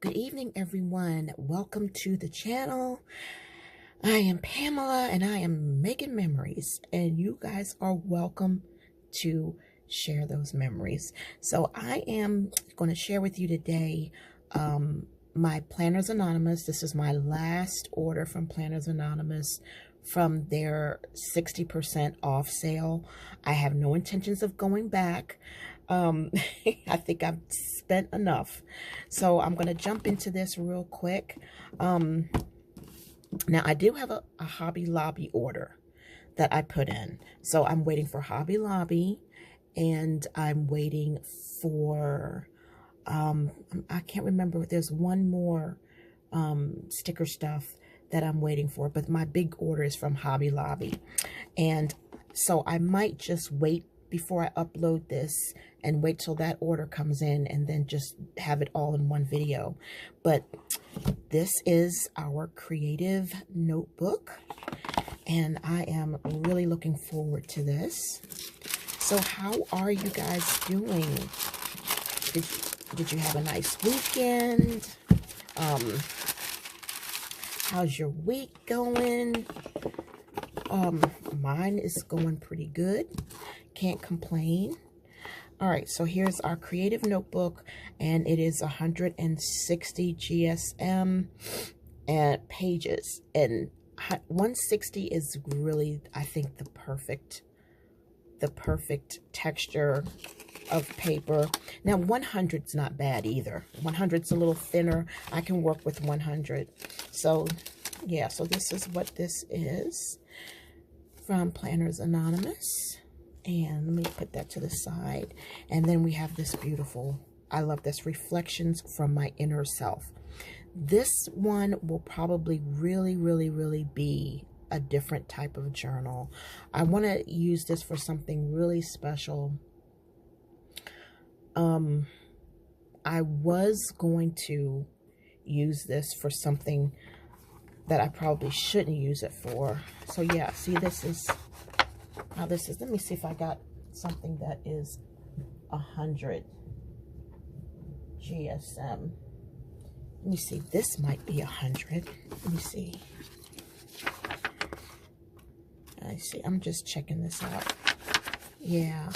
Good evening, everyone. Welcome to the channel. I am Pamela and I am making memories, and you guys are welcome to share those memories. So I am going to share with you today my Planners Anonymous. This is my last order from Planners Anonymous from their 60% off sale. I have no intentions of going back. I think I've spent enough. So I'm going to jump into this real quick. Now, I do have a Hobby Lobby order that I put in. So I'm waiting for Hobby Lobby, and I'm waiting for, I can't remember, there's one more sticker stuff that I'm waiting for, but my big order is from Hobby Lobby. And so I might just wait before I upload this and wait till that order comes in and then just have it all in one video. But this is our creative notebook, and I am really looking forward to this. So how are you guys doing? Did you have a nice weekend? How's your week going? Mine is going pretty good. Can't complain. All right, so here's our creative notebook, and it is 160 GSM and pages, and 160 is really, I think, the perfect texture of paper. Now 100's not bad either. 100's a little thinner. I can work with 100. So yeah, so this is what this is from Planners Anonymous. And let me put that to the side. And then we have this beautiful, I love this, Reflections from My Inner Self. This one will probably really be a different type of journal. I want to use this for something really special. I was going to use this for something that I probably shouldn't use it for. So yeah, see, this is how this is. Let me see if I got something that is 100 GSM. Let me see, this might be 100. Let me see. I see, I'm just checking this out. Yeah.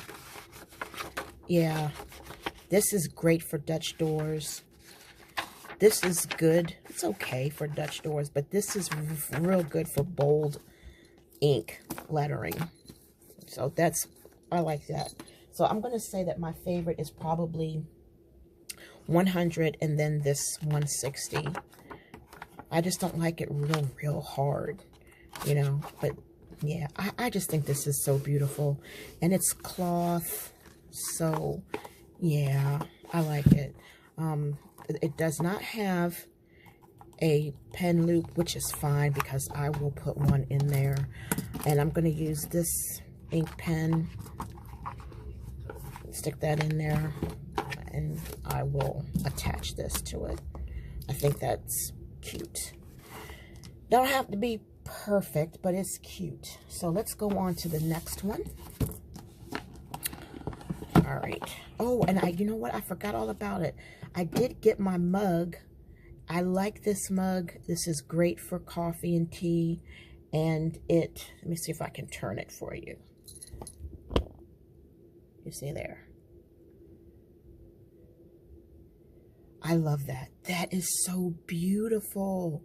This is great for Dutch doors. This is good. It's okay for Dutch doors, but this is real good for bold ink lettering. So I like that. So I'm going to say that my favorite is probably 100 and then this 160. I just don't like it real hard, you know, but yeah, I just think this is so beautiful, and it's cloth. So yeah, I like it. It does not have a pen loop, which is fine because I will put one in there, and I'm going to use this ink pen, stick that in there, and I will attach this to it. I think that's cute. Don't have to be perfect, but it's cute. So let's go on to the next one. All right. Oh, and you know what? I forgot all about it. I did get my mug. I like this mug. This is great for coffee and tea. And let me see if I can turn it for you. You see there? I love that. That is so beautiful.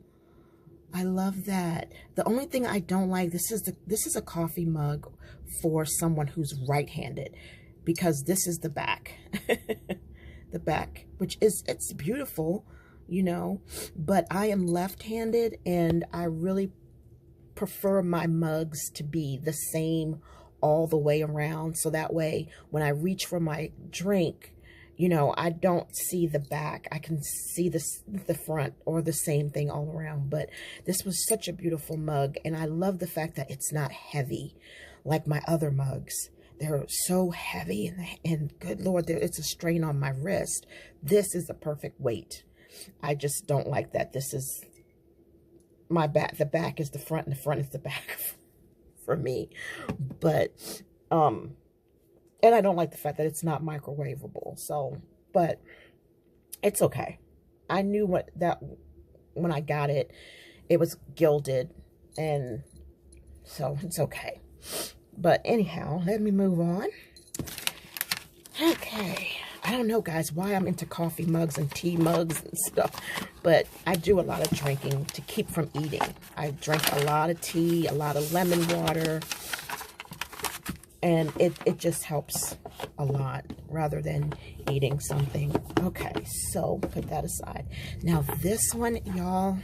I love that. The only thing I don't like, this is a coffee mug for someone who's right-handed, because this is the back. The back, it's beautiful, you know, but I am left-handed, and I really prefer my mugs to be the same all the way around, so that way when I reach for my drink, you know, I don't see the back. I can see the front, or the same thing all around. But this was such a beautiful mug, and I love the fact that it's not heavy like my other mugs. They're so heavy, and good Lord, it's a strain on my wrist. This is the perfect weight. I just don't like that. This is my back. The back is the front, and the front is the back for me. But, and I don't like the fact that it's not microwavable. So, but it's okay. I knew when I got it, it was gilded, and so it's okay. But anyhow, let me move on. Okay. I don't know, guys, why I'm into coffee mugs and tea mugs and stuff, but I do a lot of drinking to keep from eating. I drink a lot of tea, a lot of lemon water, and it just helps a lot rather than eating something. Okay, so put that aside. Now this one, y'all,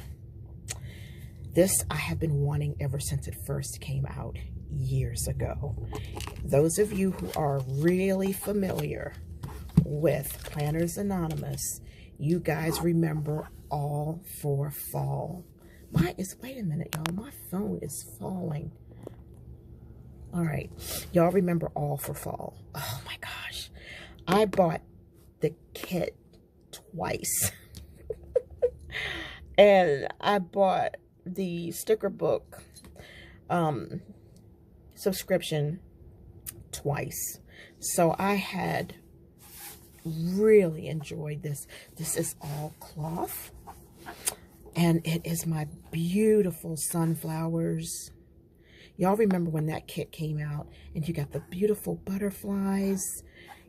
this I have been wanting ever since it first came out years ago. Those of you who are really familiar with Planners Anonymous, you guys remember All for Fall. Wait a minute, y'all, my phone is falling. All right, y'all remember All for Fall. Oh my gosh, I bought the kit twice. And I bought the sticker book subscription twice. So I had really enjoyed this. This is all cloth, and it is my beautiful sunflowers. Y'all remember when that kit came out and you got the beautiful butterflies?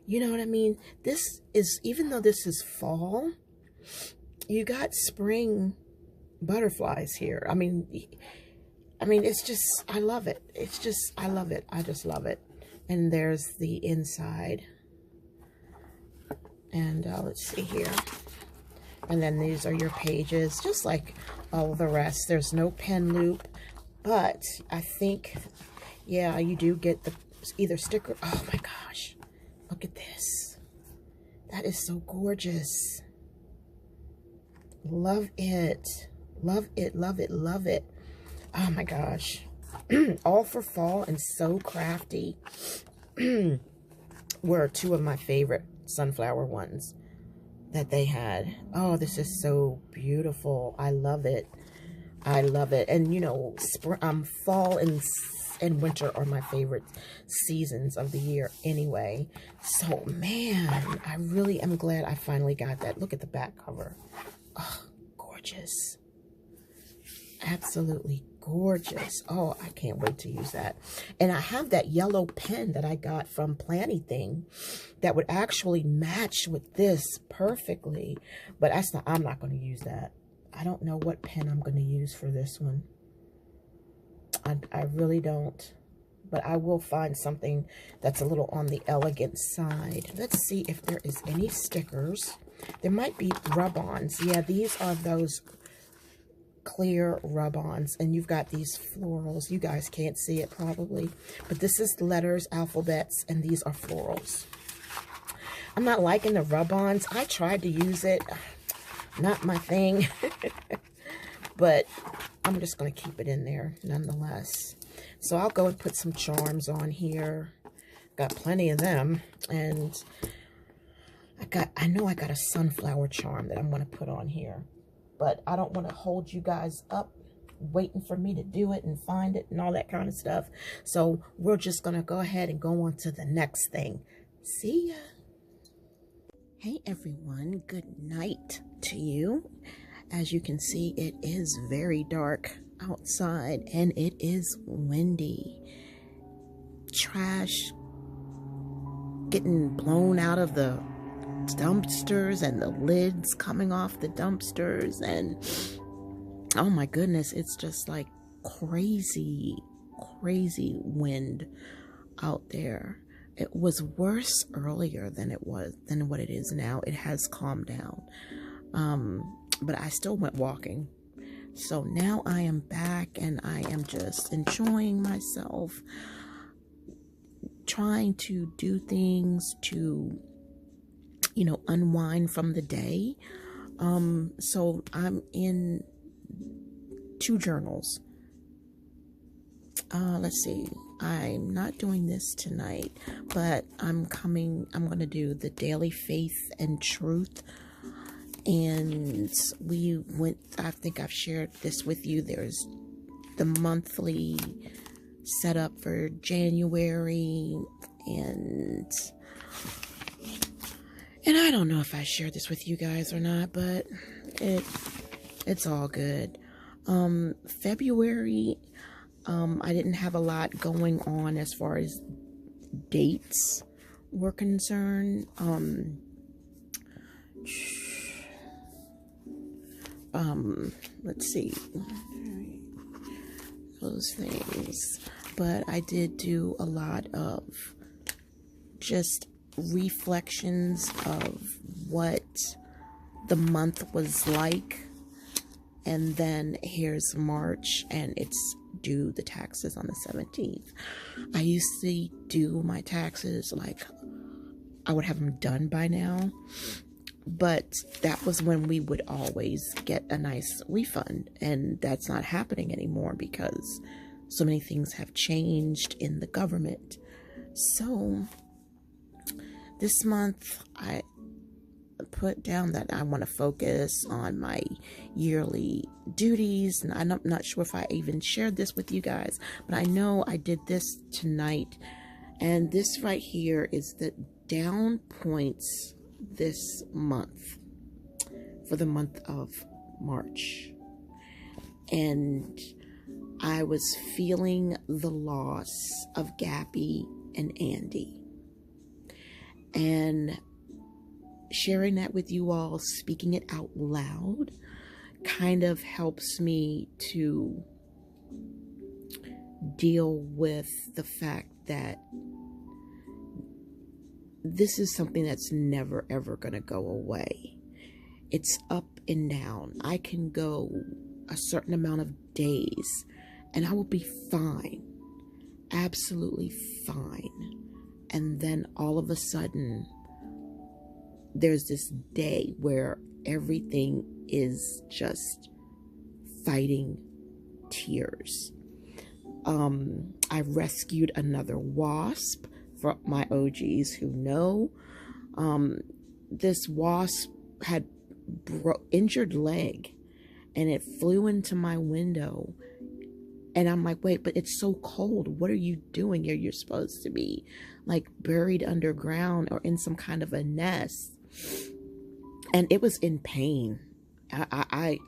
You know what I mean? This is, even though this is fall, you got spring butterflies here. I mean, it's just, I love it. It's just, I love it. I just love it. And there's the inside. And let's see here. And then these are your pages, just like all the rest. There's no pen loop, but I think, yeah, you do get the either sticker. Oh my gosh, look at this. That is so gorgeous. Love it. Love it, love it, love it. Oh my gosh. All for Fall and So Crafty were two of my favorite sunflower ones that they had. Oh, this is so beautiful. I love it. I love it. And you know, fall and winter are my favorite seasons of the year anyway. So man, I really am glad I finally got that. Look at the back cover. Oh, gorgeous. Absolutely gorgeous. Oh, I can't wait to use that. And I have that yellow pen that I got from Plannything that would actually match with this perfectly. But I'm not going to use that. I don't know what pen I'm going to use for this one. I really don't. But I will find something that's a little on the elegant side. Let's see if there is any stickers. There might be rub-ons. Yeah, these are those clear rub-ons, and you've got these florals. You guys can't see it probably, but this is letters, alphabets, and these are florals. I'm not liking the rub-ons. I tried to use it. Not my thing. But I'm just going to keep it in there nonetheless. So I'll go and put some charms on here. Got plenty of them. And I know I got a sunflower charm that I'm going to put on here. But I don't want to hold you guys up waiting for me to do it and find it and all that kind of stuff. So we're just going to go ahead and go on to the next thing. See ya. Hey everyone, good night to you. As you can see, it is very dark outside and it is windy. Trash getting blown out of the dumpsters and the lids coming off the dumpsters, and oh my goodness, it's just like crazy wind out there. It was worse earlier than what it is now. It has calmed down, but I still went walking. So now I am back and I am just enjoying myself, trying to do things to, you know, unwind from the day. So I'm in 2 journals. Let's see. I'm not doing this tonight, but I'm going to do the Daily Faith and Truth. And I think I've shared this with you. There's the monthly setup for January, and I don't know if I shared this with you guys or not, but it's all good. February, I didn't have a lot going on as far as dates were concerned. Let's see, those things. But I did do a lot of just reflections of what the month was like. And then here's March, and it's due the taxes on the 17th. I used to do my taxes like I would have them done by now, but that was when we would always get a nice refund, and that's not happening anymore because so many things have changed in the government. So this month I put down that I want to focus on my yearly duties, and I'm not sure if I even shared this with you guys, but I know I did this tonight. And this right here is the down points this month, for the month of March. And I was feeling the loss of Gabby and Andy, and sharing that with you all, speaking it out loud, kind of helps me to deal with the fact that this is something that's never ever going to go away. It's up and down. I can go a certain amount of days and I will be fine, absolutely fine, and then all of a sudden there's this day where everything is just fighting tears. I rescued another wasp for my OGs who know. This wasp had injured leg, and it flew into my window. And I'm like, wait, but it's so cold. What are you doing here? You're supposed to be like buried underground or in some kind of a nest. And it was in pain. I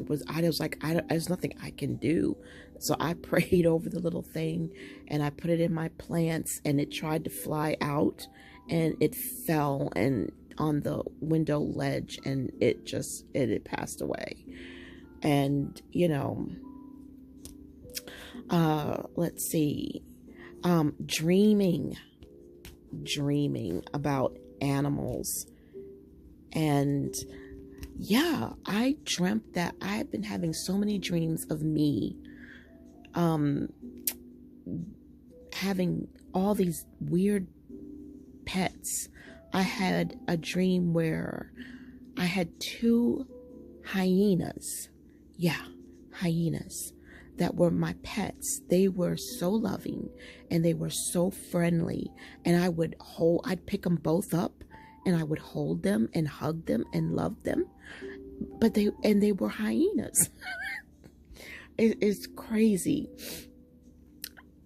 was like, there's nothing I can do. So I prayed over the little thing, and I put it in my plants, and it tried to fly out, and it fell and on the window ledge, and it had passed away. And you know, let's see, dreaming about animals. And yeah, I dreamt that I had been having so many dreams of me having all these weird pets. I had a dream where I had 2 hyenas. Yeah, hyenas that were my pets. They were so loving and they were so friendly, and I'd pick them both up and I would hold them and hug them and love them. But they were hyenas. It's crazy.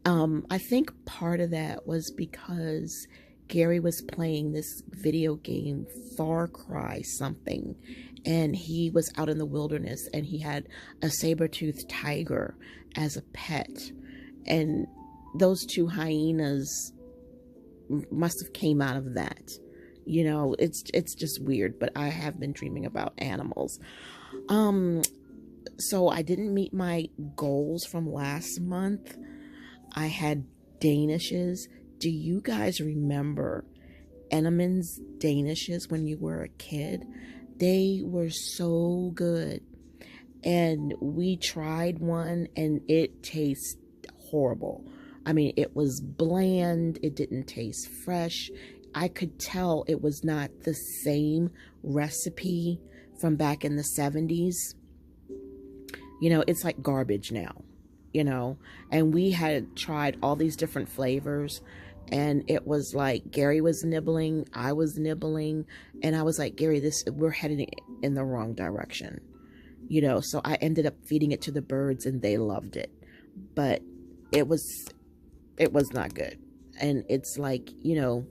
I think part of that was because Gary was playing this video game, Far Cry something, and he was out in the wilderness, and he had a saber-toothed tiger as a pet, and those 2 hyenas must have came out of that. You know, it's just weird, but I have been dreaming about animals. So I didn't meet my goals from last month. I had Danishes. Do you guys remember Entenmann's Danishes when you were a kid? They were so good. And we tried one, and it tastes horrible. I mean, it was bland. It didn't taste fresh. I could tell it was not the same recipe from back in the 70s. You know, it's like garbage now, you know. And we had tried all these different flavors, and it was like Gary was nibbling, I was nibbling, and I was like, Gary, we're heading in the wrong direction, you know. So I ended up feeding it to the birds, and they loved it, but it was not good. And it's like, you know,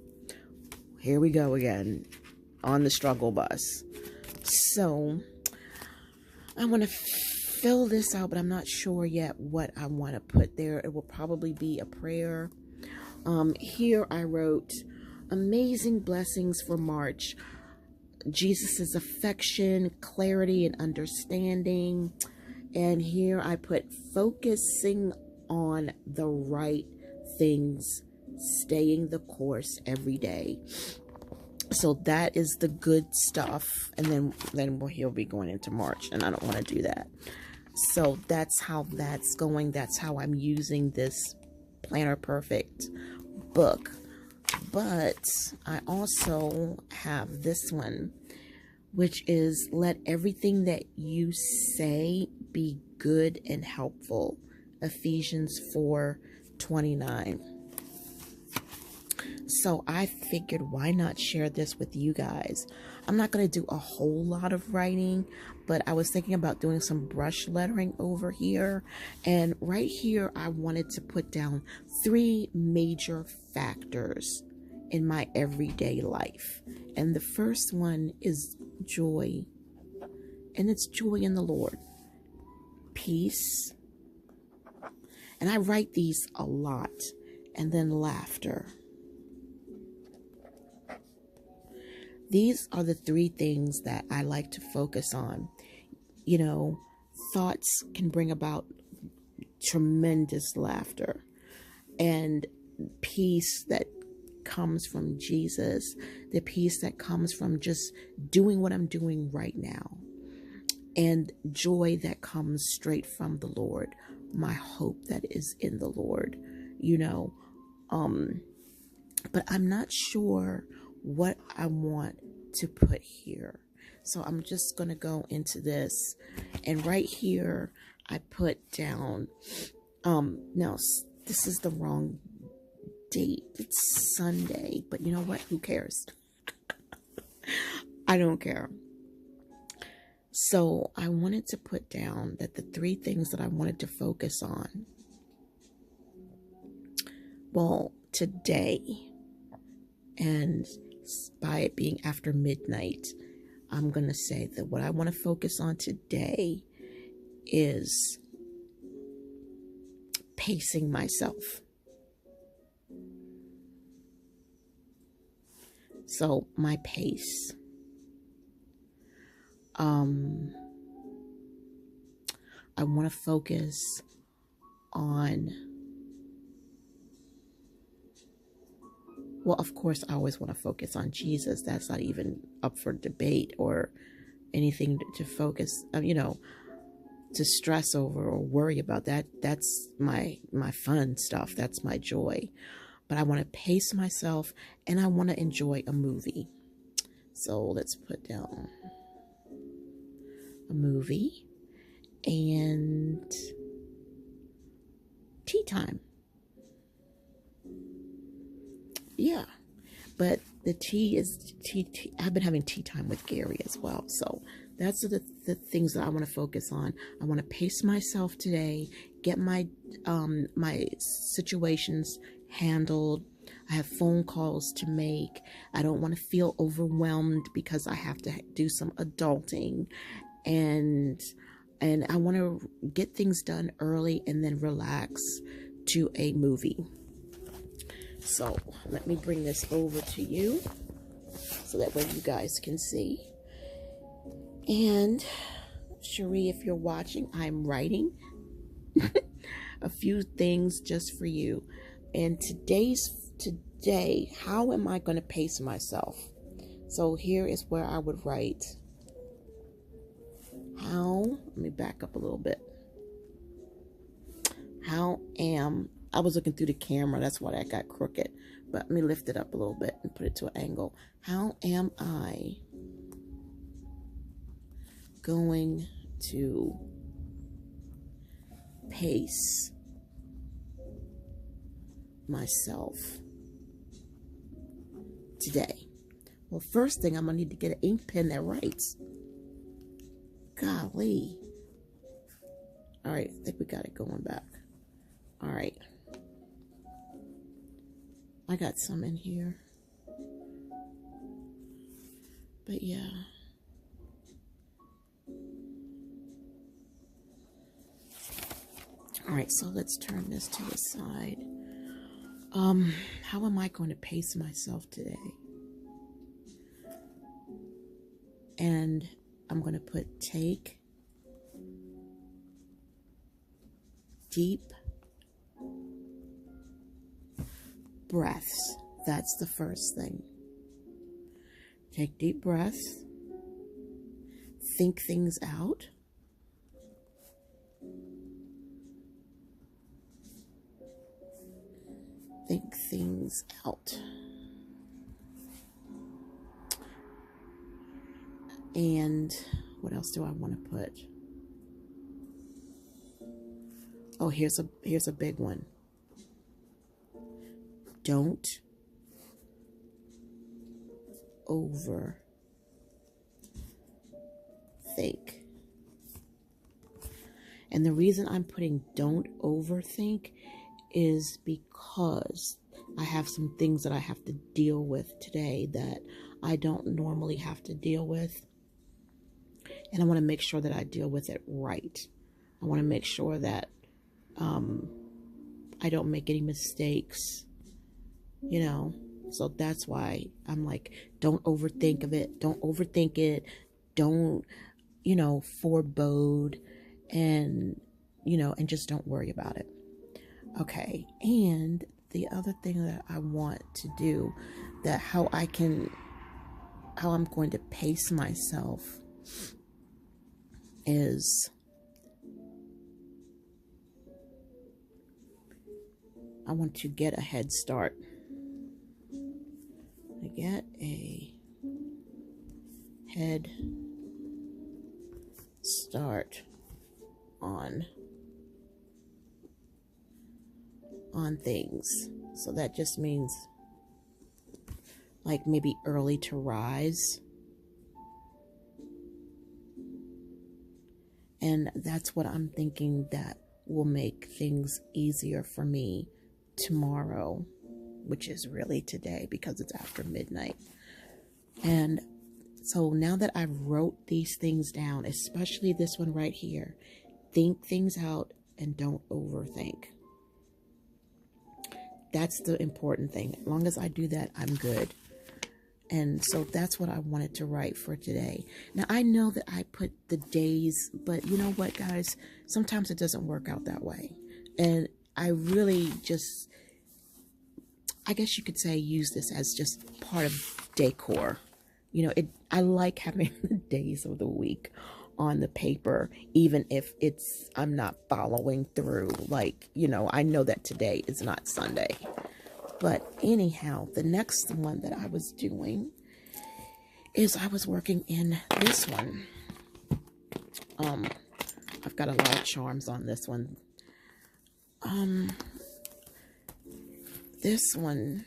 here we go again on the struggle bus. So I want to fill this out, but I'm not sure yet what I want to put there. It will probably be a prayer. Here I wrote, amazing blessings for March. Jesus's affection, clarity, and understanding. And here I put focusing on the right things, staying the course every day. So that is the good stuff. And then he'll be going into March, and I don't want to do that. So that's how that's going. That's how I'm using this Planner Perfect book. But I also have this one, which is let everything that you say be good and helpful. Ephesians 4:29. So I figured, why not share this with you guys? I'm not going to do a whole lot of writing, but I was thinking about doing some brush lettering over here. And right here, I wanted to put down 3 major factors in my everyday life. And the first one is joy. And it's joy in the Lord. Peace. And I write these a lot. And then laughter. These are the 3 things that I like to focus on. You know, thoughts can bring about tremendous laughter, and peace that comes from Jesus, the peace that comes from just doing what I'm doing right now, and joy that comes straight from the Lord, my hope that is in the Lord, you know. But I'm not sure what I want to put here. So I'm just going to go into this. And right here, I put down, now this is the wrong date. It's Sunday, but you know what? Who cares? I don't care. So I wanted to put down that the 3 things that I wanted to focus on. Well, today, and by it being after midnight, I'm going to say that what I want to focus on today is pacing myself. So my pace. I want to focus on, well, of course, I always want to focus on Jesus. That's not even up for debate or anything to focus, you know, to stress over or worry about. That's my fun stuff. That's my joy. But I want to pace myself, and I want to enjoy a movie. So let's put down a movie and tea time. Yeah, but the tea is tea. I've been having tea time with Gary as well. So that's the things that I want to focus on. I want to pace myself today, get my my situations handled. I have phone calls to make. I don't want to feel overwhelmed because I have to do some adulting, and I want to get things done early and then relax to a movie. So let me bring this over to you so that way you guys can see. And Cherie, if you're watching, I'm writing a few things just for you. And today, how am I going to pace myself? So here is where I would write. Let me back up a little bit. I was looking through the camera, that's why that got crooked. But let me lift it up a little bit and put it to an angle. How am I going to pace myself today? Well, first thing, I'm going to need to get an ink pen that writes. Golly. All right, I think we got it going back. All right. I got some in here. But yeah. All right, so let's turn this to the side. How am I going to pace myself today? And I'm going to put take deep breaths. That's the first thing. Take deep breaths. Think things out. Think things out. And what else do I want to put? Oh, here's a big one. Don't overthink. And the reason I'm putting don't overthink is because I have some things that I have to deal with today that I don't normally have to deal with. And I want to make sure that I deal with it right. I want to make sure that I don't make any mistakes, you know. So that's why I'm like, don't overthink of it. Don't overthink it. Don't, forebode and, and just don't worry about it. Okay. And the other thing that I want to do, that how I'm going to pace myself is I want to get a head start. I get a head start on things. So that just means like maybe early to rise. And that's what I'm thinking that will make things easier for me tomorrow, which is really today because it's after midnight. And so now that I've wrote these things down, especially this one right here, think things out and don't overthink. That's the important thing. As long as I do that, I'm good. And so that's what I wanted to write for today. Now, I know that I put the days, but you know what, guys? Sometimes it doesn't work out that way. And I really just, I guess you could say, use this as just part of decor. I like having the days of the week on the paper, even if I'm not following through. Like, I know that today is not Sunday. But anyhow, the next one that I was doing is I was working in this one. I've got a lot of charms on this one. This one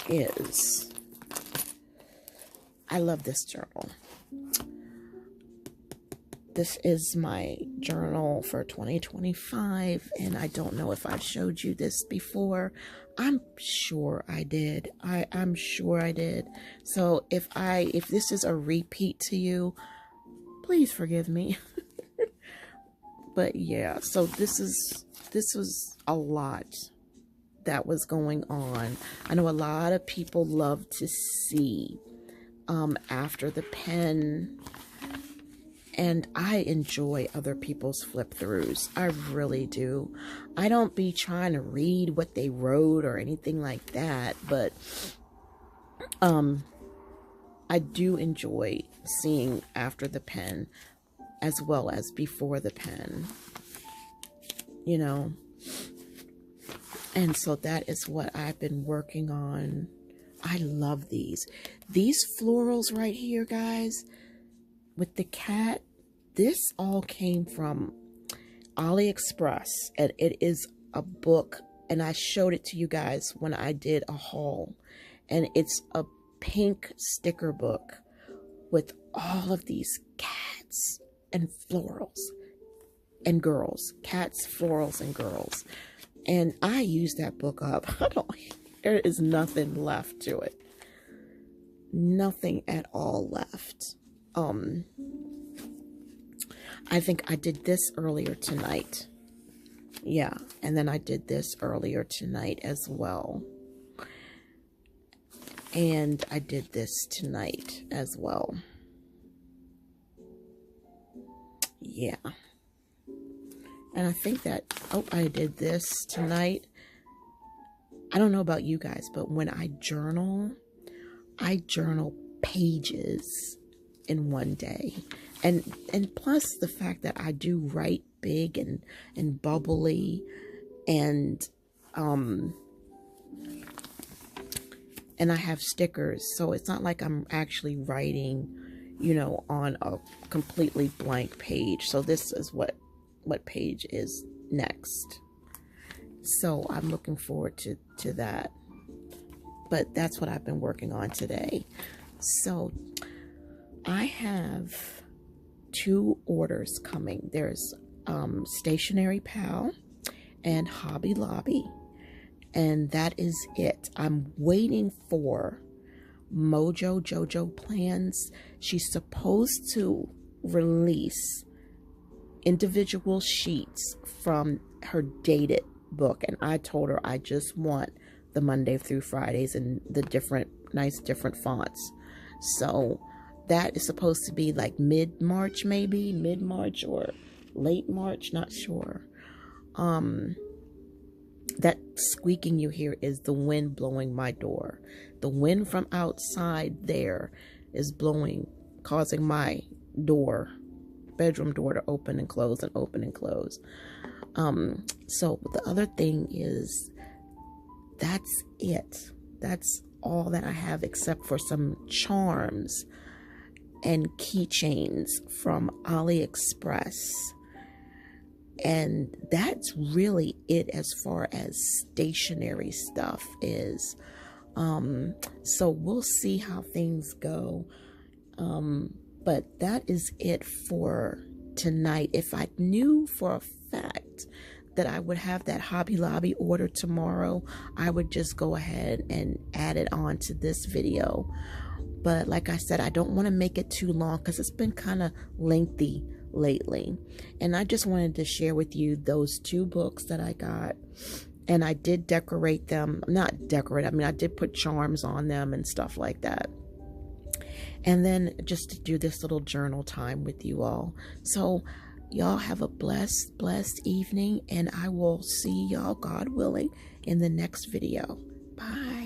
is, I love this journal. This is my journal for 2025, and I don't know if I've showed you this before. I'm sure I did. I'm sure I did. So if this is a repeat to you, please forgive me. But yeah, so this was a lot that was going on. I know a lot of people love to see after the pen. And I enjoy other people's flip throughs. I really do. I don't be trying to read what they wrote or anything like that, but I do enjoy seeing after the pen as well as before the pen, And so that is what I've been working on. I love these. These florals right here, guys, with the cat, this all came from AliExpress, and it is a book, and I showed it to you guys when I did a haul, and it's a pink sticker book with all of these cats and florals and girls, cats, florals, and girls, and I used that book up. There is nothing left to it, nothing at all left. I think I did this earlier tonight. Yeah, and then I did this earlier tonight as well. And I did this tonight as well. Yeah. And I think that, oh, I did this tonight. I don't know about you guys, but when I journal pages in one day. And plus the fact that I do write big and bubbly, and I have stickers, so it's not like I'm actually writing, you know, on a completely blank page. So this is what page is next. So I'm looking forward to that. But that's what I've been working on today. So I have 2 orders coming. There's Stationery Pal and Hobby Lobby. And that is it. I'm waiting for Mojo Jojo Plans. She's supposed to release individual sheets from her dated book. And I told her I just want the Monday through Fridays and the nice different fonts. So that is supposed to be like mid-March, maybe mid-March or late March, not sure. That squeaking you hear is the wind blowing my door. The wind from outside there is blowing, causing my bedroom door to open and close and open and close. So the other thing is, that's it. That's all that I have, except for some charms and keychains from AliExpress. And that's really it as far as stationery stuff is. So we'll see how things go. But that is it for tonight. If I knew for a fact that I would have that Hobby Lobby order tomorrow, I would just go ahead and add it on to this video. But like I said, I don't want to make it too long because it's been kind of lengthy lately. And I just wanted to share with you those 2 books that I got. And I did decorate them. Not decorate, I mean, I did put charms on them and stuff like that. And then just to do this little journal time with you all. So y'all have a blessed evening, and I will see y'all, God willing, in the next video. Bye.